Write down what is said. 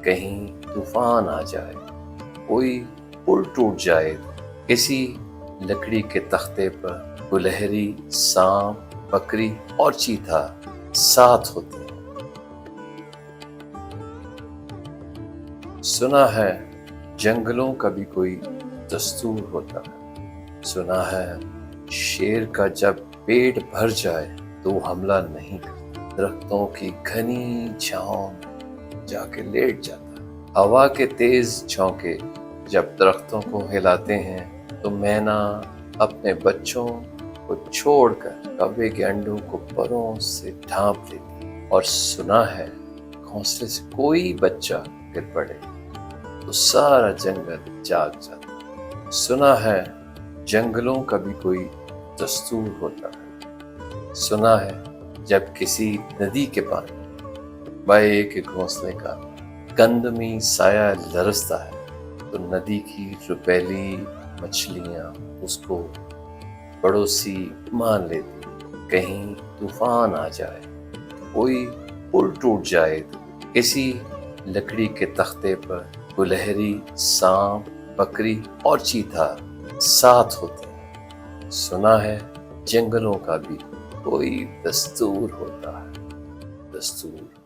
کہیں طوفان آ جائے، کوئی پل ٹوٹ جائے، کسی لکڑی کے تختے پر گلہری، سانپ، بکری اور چیتا ساتھ ہوتے ہیں۔ سنا ہے جنگلوں کا بھی کوئی دستور ہوتا ہے، سنا ہے شیر کا جب پیٹ بھر جائے تو وہ حملہ نہیں کرتا، درختوں کی گھنی چھاؤں میں جا کے لیٹ جاتا ہے۔ ہوا کے تیز جھونکے جب درختوں کو ہلاتے ہیں تو مینا اپنے بچوں کو چھوڑ کر کوے کے انڈوں کو پروں سے ڈھانپ لیتی ہے۔ اور سنا ہے گھونسلے سے کوئی بچہ گر پڑے تو سارا جنگل جاگ جاتا ہے۔ سنا ہے جنگلوں کا بھی کوئی دستور ہوتا ہے، سنا ہے جب کسی ندی کے پانی بائے کے گھونسلے کا گندمی سایہ لرزتا ہے تو ندی کی روپیلی مچھلیاں اس کو پڑوسی مان لیتی۔ کہیں طوفان آ جائے، کوئی پل ٹوٹ جائے، کسی لکڑی کے تختے پر گلہری، سانپ، بکری اور چیتا ساتھ ہوتے ہیں۔ سنا ہے جنگلوں کا بھی کوئی دستور ہوتا ہے، دستور۔